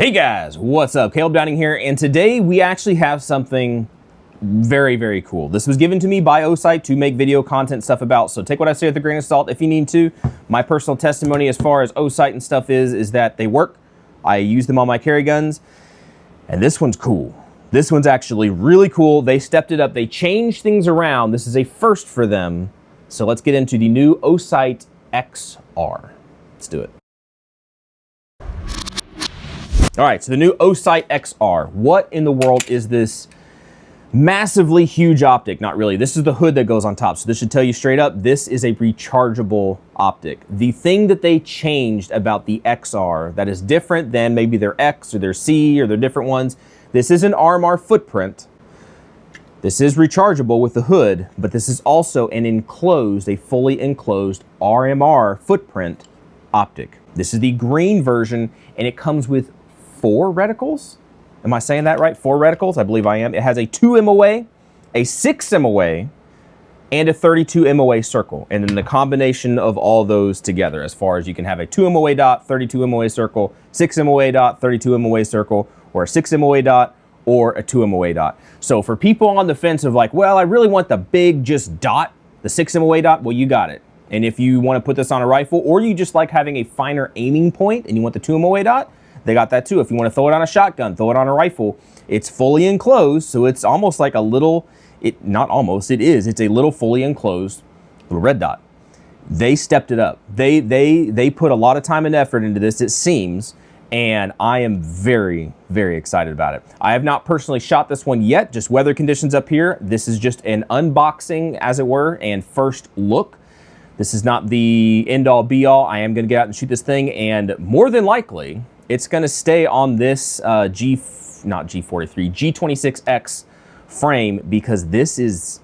Hey guys, what's up? Caleb Downing here, and today we actually have something very, very cool. This was given to me by Osight to make video content stuff about, so take what I say with a grain of salt if you need to. My personal testimony as far as Osight and stuff is that they work. I use them on my carry guns, and this one's cool. This one's actually really cool. They stepped it up. They changed things around. This is a first for them. So let's get into the new Osight XR. Let's do it. All right, so the new Osight XR. What in the world is this massively huge optic? Not really. This is the hood that goes on top. So this should tell you straight up, this is a rechargeable optic. The thing that they changed about the XR that is different than maybe their X or their C or their different ones, this is an RMR footprint. This is rechargeable with the hood, but this is also an enclosed, a fully enclosed RMR footprint optic. This is the green version, and it comes with 4 reticles. Am I saying that right? 4 reticles? I believe I am. It has a 2 MOA, a 6 MOA, and a 32 MOA circle. And then the combination of all those together, as far as you can have a 2 MOA dot, 32 MOA circle, 6 MOA dot, 32 MOA circle, or a 6 MOA dot, or a 2 MOA dot. So for people on the fence of like, well, I really want the big just dot, the 6 MOA dot, well, you got it. And if you want to put this on a rifle, or you just like having a finer aiming point and you want the 2 MOA dot, they got that too. If you want to throw it on a shotgun, throw it on a rifle, it's fully enclosed, so it's almost like a little, not almost, it is, it's a little fully enclosed little red dot. They stepped it up. They put a lot of time and effort into this, it seems, and I am very, very excited about it. I have not personally shot this one yet, just weather conditions up here. This is just an unboxing, as it were, and first look. This is not the end-all be-all. I am gonna get out and shoot this thing, and more than likely, it's gonna stay on this G26X frame, because this is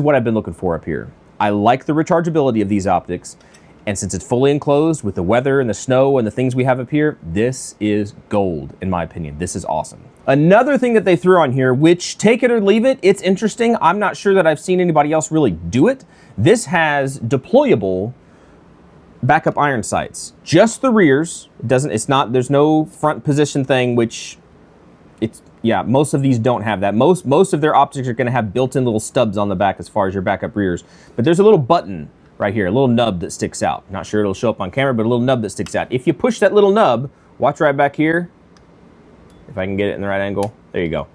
what I've been looking for up here. I like the rechargeability of these optics, and since it's fully enclosed with the weather and the snow and the things we have up here, this is gold, in my opinion. This is awesome. Another thing that they threw on here, which take it or leave it, it's interesting. I'm not sure that I've seen anybody else really do it. This has deployable backup iron sights. Just the rears. There's no front position thing, which most of these don't have that. Most of their optics are gonna have built-in little stubs on the back as far as your backup rears. But there's a little button right here, a little nub that sticks out. Not sure it'll show up on camera, but a little nub that sticks out. If you push that little nub, watch right back here. If I can get it in the right angle, there you go.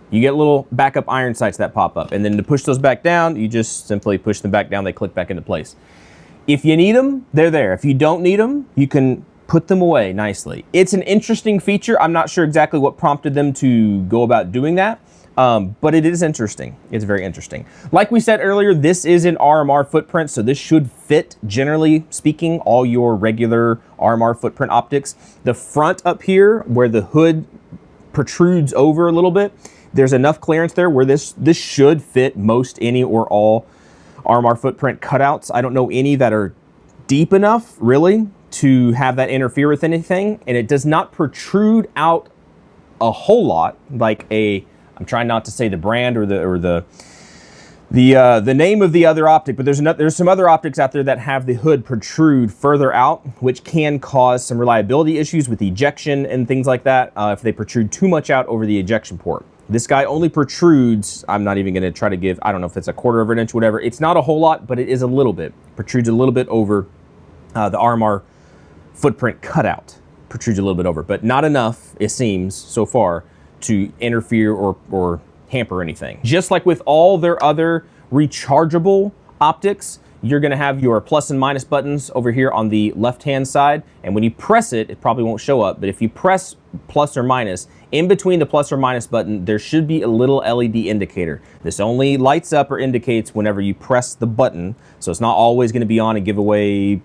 You get little backup iron sights that pop up. And then to push those back down, you just simply push them back down, they click back into place. If you need them, they're there. If you don't need them, you can put them away nicely. It's an interesting feature. I'm not sure exactly what prompted them to go about doing that, but it is interesting. It's very interesting. Like we said earlier, this is an RMR footprint, so this should fit, generally speaking, all your regular RMR footprint optics. The front up here, where the hood protrudes over a little bit, there's enough clearance there where this should fit most, any, or all RMR footprint cutouts. I don't know any that are deep enough, really, to have that interfere with anything, and it does not protrude out a whole lot, like I'm trying not to say the brand or the name of the other optic, but there's some other optics out there that have the hood protrude further out, which can cause some reliability issues with ejection and things like that if they protrude too much out over the ejection port. This guy only protrudes, I'm not even gonna try to give, I don't know if it's a 1/4 of an inch, whatever. It's not a whole lot, but it is a little bit. Protrudes a little bit over the RMR footprint cutout. Protrudes a little bit over, but not enough, it seems, so far, to interfere or hamper anything. Just like with all their other rechargeable optics, you're gonna have your plus and minus buttons over here on the left-hand side, and when you press it, it probably won't show up, but if you press plus or minus, in between the plus or minus button, there should be a little LED indicator. This only lights up or indicates whenever you press the button, so it's not always gonna be on and give away,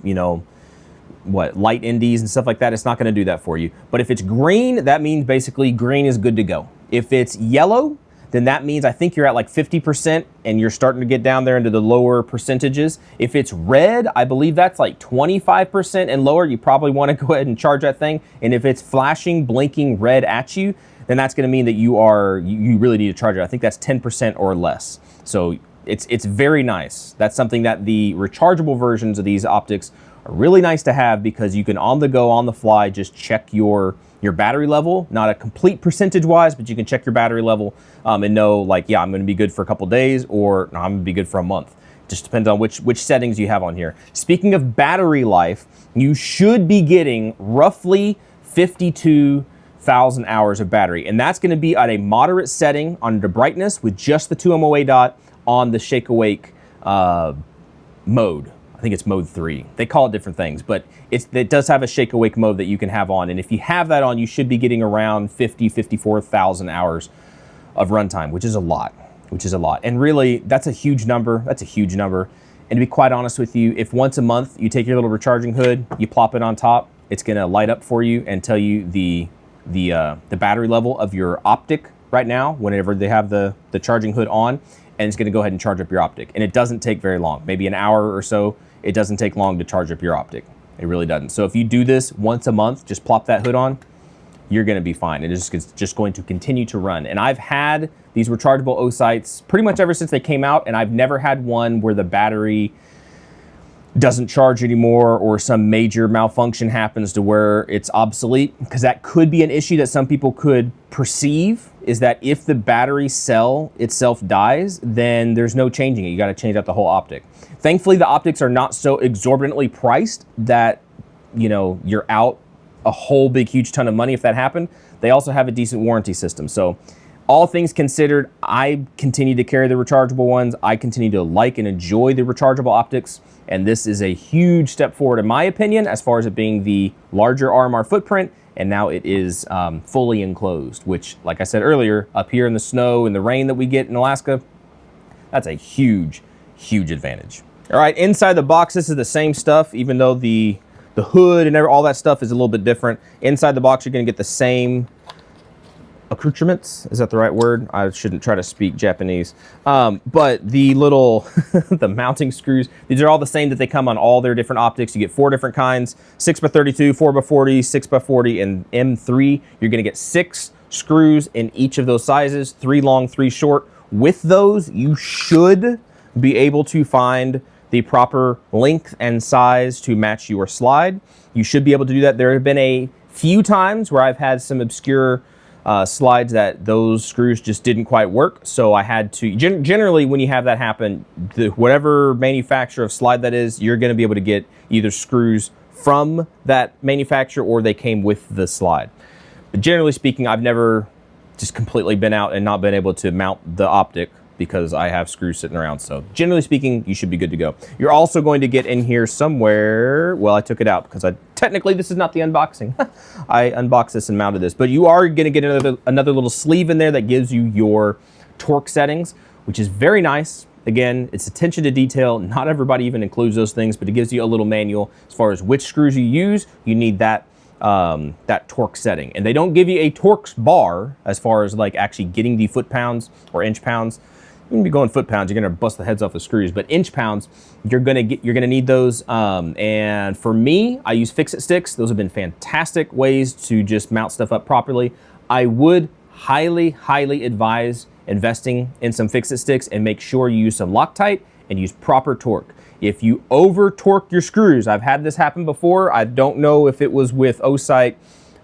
light NDs and stuff like that. It's not gonna do that for you. But if it's green, that means basically green is good to go. If it's yellow, then that means I think you're at like 50% and you're starting to get down there into the lower percentages. If it's red, I believe that's like 25% and lower. You probably want to go ahead and charge that thing. And if it's flashing, blinking red at you, then that's going to mean that you really need to charge it. I think that's 10% or less. So it's very nice. That's something that the rechargeable versions of these optics are really nice to have, because you can on the go, on the fly, just check your your battery level, not a complete percentage-wise, but you can check your battery level and know, like, yeah, I'm going to be good for a couple days, or no, I'm going to be good for a month. Just depends on which settings you have on here. Speaking of battery life, you should be getting roughly 52,000 hours of battery, and that's going to be at a moderate setting on the brightness with just the 2 MOA dot on the Shake Awake mode. I think it's mode 3. They call it different things, but it does have a Shake Awake mode that you can have on, and if you have that on, you should be getting around 54,000 hours of runtime, which is a lot. And really, that's a huge number. And to be quite honest with you, if once a month you take your little recharging hood, you plop it on top, it's gonna light up for you and tell you the battery level of your Optic right now, whenever they have the charging hood on, and it's gonna go ahead and charge up your Optic. And it doesn't take very long, maybe an hour or so. It doesn't take long to charge up your Optic. It really doesn't. So if you do this once a month, just plop that hood on, you're gonna be fine. It is just going to continue to run. And I've had these rechargeable Osights pretty much ever since they came out, and I've never had one where the battery doesn't charge anymore or some major malfunction happens to where it's obsolete, because that could be an issue that some people could perceive, is that if the battery cell itself dies, then there's no changing it. You got to change out the whole Optic. Thankfully, the Optics are not so exorbitantly priced that, you know, you're out a whole big huge ton of money if that happened. They also have a decent warranty system. So all things considered, I continue to carry the rechargeable ones. I continue to like and enjoy the rechargeable Optics, and this is a huge step forward in my opinion as far as it being the larger RMR footprint, and now it is fully enclosed, which, like I said earlier, up here in the snow and the rain that we get in Alaska, that's a huge advantage. All right, inside the box, this is the same stuff, even though the hood and all that stuff is a little bit different. Inside the box, you're gonna get the same accoutrements. Is that the right word? I shouldn't try to speak Japanese. But the little, the mounting screws, these are all the same that they come on all their different Optics. You get 4 different kinds, 6x32, 4x40, 6x40, and M3. You're gonna get 6 screws in each of those sizes, 3 long, 3 short. With those, you should be able to find the proper length and size to match your slide. You should be able to do that. There have been a few times where I've had some obscure slides that those screws just didn't quite work, so I had to, generally when you have that happen, whatever manufacturer of slide that is, you're going to be able to get either screws from that manufacturer or they came with the slide. But generally speaking, I've never just completely been out and not been able to mount the Optic because I have screws sitting around. So generally speaking, you should be good to go. You're also going to get in here somewhere, well, I took it out because technically this is not the unboxing. I unboxed this and mounted this, but you are gonna get another little sleeve in there that gives you your torque settings, which is very nice. Again, it's attention to detail. Not everybody even includes those things, but it gives you a little manual as far as which screws you use. You need that torque setting. And they don't give you a torque bar as far as like actually getting the foot pounds or inch pounds. You're gonna be going foot pounds, you're gonna bust the heads off the screws, but inch pounds, you're gonna need those. And for me, I use fix-it sticks. Those have been fantastic ways to just mount stuff up properly. I would highly advise investing in some fix-it sticks and make sure you use some Loctite and use proper torque. If you over torque your screws, I've had this happen before. I don't know if it was with Osight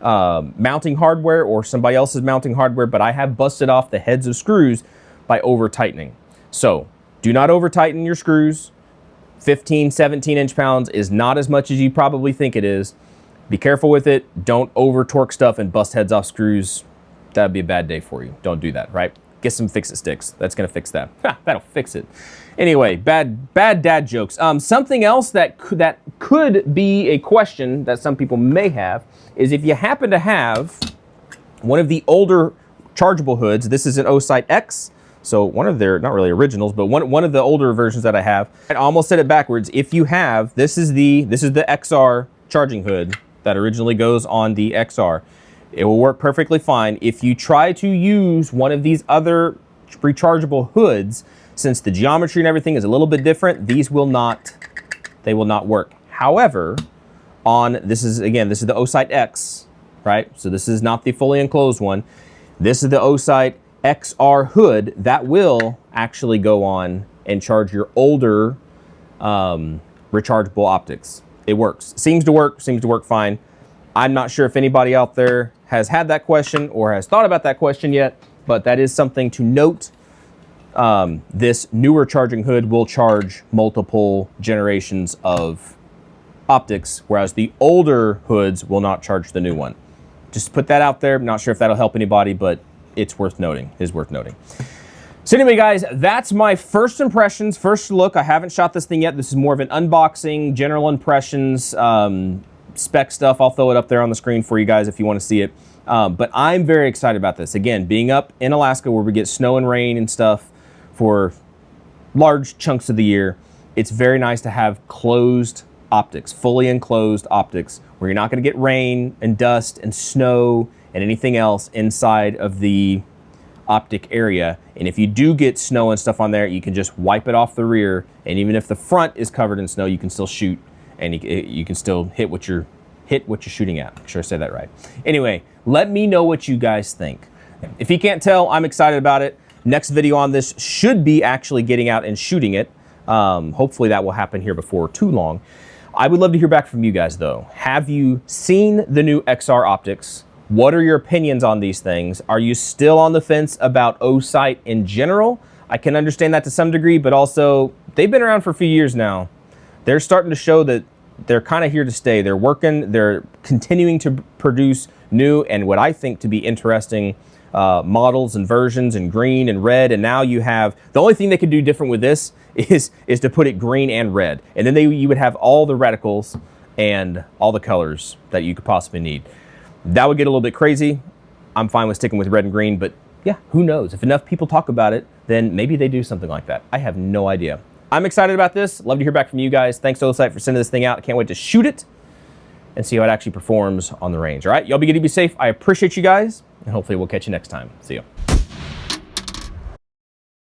mounting hardware or somebody else's mounting hardware, but I have busted off the heads of screws by over tightening. So do not over tighten your screws. 15, 17 inch pounds is not as much as you probably think it is. Be careful with it. Don't over torque stuff and bust heads off screws. That'd be a bad day for you. Don't do that, right? Get some fix-it sticks. That's gonna fix that. That'll fix it. Anyway, bad dad jokes. Something else that could be a question that some people may have is if you happen to have one of the older chargeable hoods. This is an Osight X. So one of their, not really originals, but one of the older versions that I have. I almost said it backwards. If you have, this is the XR charging hood that originally goes on the XR. It will work perfectly fine. If you try to use one of these other rechargeable hoods, since the geometry and everything is a little bit different, they will not work. However, this is the Osight X, right? So this is not the fully enclosed one. This is the Osight XR hood that will actually go on and charge your older rechargeable Optics. It works. Seems to work fine. I'm not sure if anybody out there has had that question or has thought about that question yet, but that is something to note. This newer charging hood will charge multiple generations of optics, whereas the older hoods will not charge the new one. Just put that out there. I'm not sure if that'll help anybody, but it's worth noting. Is worth noting. So anyway, guys, that's my first impressions, first look. I haven't shot this thing yet. This is more of an unboxing, general impressions, spec stuff. I'll throw it up there on the screen for you guys if you want to see it. But I'm very excited about this. Again, being up in Alaska where we get snow and rain and stuff for large chunks of the year, it's very nice to have closed optics, fully enclosed optics, where you're not going to get rain and dust and snow and anything else inside of the optic area. And if you do get snow and stuff on there, you can just wipe it off the rear, and even if the front is covered in snow, you can still shoot, and you can still hit what you're shooting at. Make sure I said that right. Anyway, let me know what you guys think. If you can't tell, I'm excited about it. Next video on this should be actually getting out and shooting it. Hopefully that will happen here before too long. I would love to hear back from you guys though. Have you seen the new XR optics? What are your opinions on these things? Are you still on the fence about Osight in general? I can understand that to some degree, but also they've been around for a few years now. They're starting to show that they're kind of here to stay. They're working, they're continuing to produce new and what I think to be interesting models and versions in green and red. And now you have, the only thing they could do different with this is to put it green and red. And then you would have all the reticles and all the colors that you could possibly need. That would get a little bit crazy. I'm fine with sticking with red and green, but yeah, who knows? If enough people talk about it, then maybe they do something like that. I have no idea. I'm excited about this. Love to hear back from you guys. Thanks to Osight for sending this thing out. I can't wait to shoot it and see how it actually performs on the range. All right, y'all be good, be safe. I appreciate you guys, and hopefully we'll catch you next time. See you.